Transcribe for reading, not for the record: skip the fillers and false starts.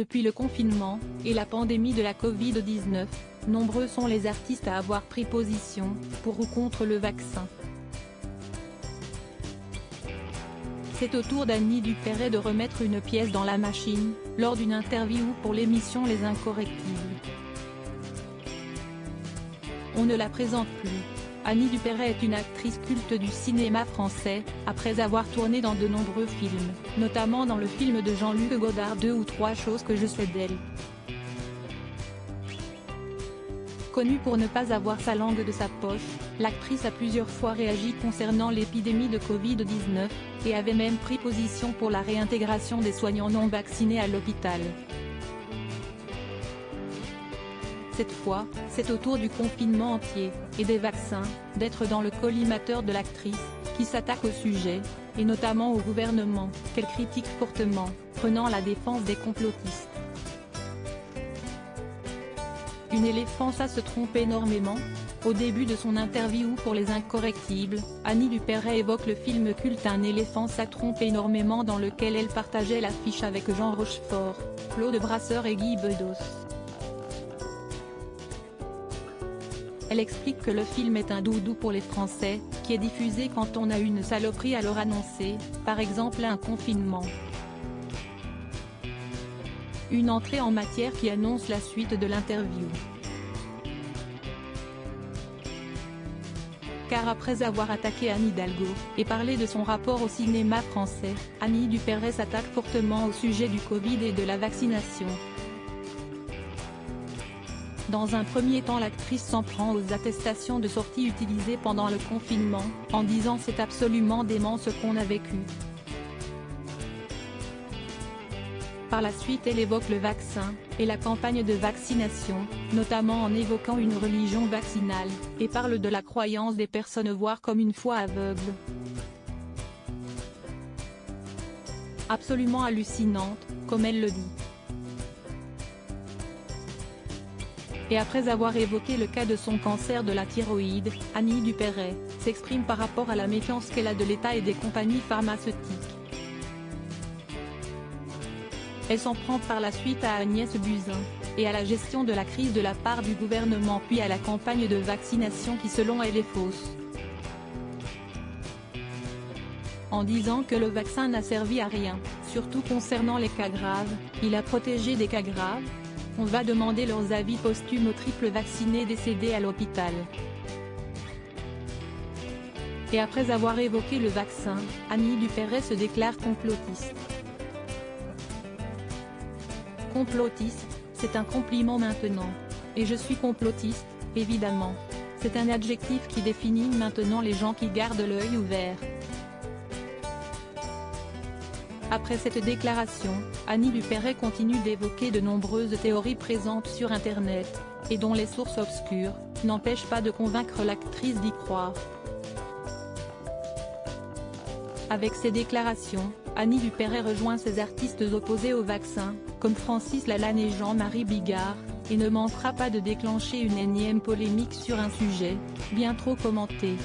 Depuis le confinement, et la pandémie de la Covid-19, nombreux sont les artistes à avoir pris position, pour ou contre le vaccin. C'est au tour d'Annie Dupéret de remettre une pièce dans la machine, lors d'une interview pour l'émission Les Incorrectibles. On ne la présente plus. Annie Dupéret est une actrice culte du cinéma français, après avoir tourné dans de nombreux films, notamment dans le film de Jean-Luc Godard 2 ou 3 choses que je sais d'elle. Connue pour ne pas avoir sa langue de sa poche, l'actrice a plusieurs fois réagi concernant l'épidémie de Covid-19, et avait même pris position pour la réintégration des soignants non vaccinés à l'hôpital. Cette fois, c'est au tour du confinement entier, et des vaccins, d'être dans le collimateur de l'actrice, qui s'attaque au sujet, et notamment au gouvernement, qu'elle critique fortement, prenant la défense des complotistes. Une éléphant ça se trompe énormément. Au début de son interview pour Les Incorrectibles, Annie Dupéret évoque le film culte Un éléphant ça trompe énormément dans lequel elle partageait l'affiche avec Jean Rochefort, Claude Brasseur et Guy Bedos. Elle explique que le film est un doudou pour les Français, qui est diffusé quand on a une saloperie à leur annoncer, par exemple un confinement. Une entrée en matière qui annonce la suite de l'interview. Car après avoir attaqué Anne Hidalgo, et parlé de son rapport au cinéma français, Annie Dupéret s'attaque fortement au sujet du Covid et de la vaccination. Dans un premier temps, l'actrice s'en prend aux attestations de sortie utilisées pendant le confinement, en disant c'est absolument dément ce qu'on a vécu. Par la suite elle évoque le vaccin, et la campagne de vaccination, notamment en évoquant une religion vaccinale, et parle de la croyance des personnes voir comme une foi aveugle. Absolument hallucinante, comme elle le dit. Et après avoir évoqué le cas de son cancer de la thyroïde, Annie Dupéret s'exprime par rapport à la méfiance qu'elle a de l'État et des compagnies pharmaceutiques. Elle s'en prend par la suite à Agnès Buzyn, et à la gestion de la crise de la part du gouvernement puis à la campagne de vaccination qui selon elle est fausse. En disant que le vaccin n'a servi à rien, surtout concernant les cas graves, il a protégé des cas graves. On va demander leurs avis posthumes aux triples vaccinés décédés à l'hôpital. Et après avoir évoqué le vaccin, Annie Dupéret se déclare complotiste. Complotiste, c'est un compliment maintenant. Et je suis complotiste, évidemment. C'est un adjectif qui définit maintenant les gens qui gardent l'œil ouvert. Après cette déclaration, Annie Dupéret continue d'évoquer de nombreuses théories présentes sur Internet, et dont les sources obscures n'empêchent pas de convaincre l'actrice d'y croire. Avec ces déclarations, Annie Dupéret rejoint ses artistes opposés au vaccin, comme Francis Lalanne et Jean-Marie Bigard, et ne manquera pas de déclencher une énième polémique sur un sujet bien trop commenté.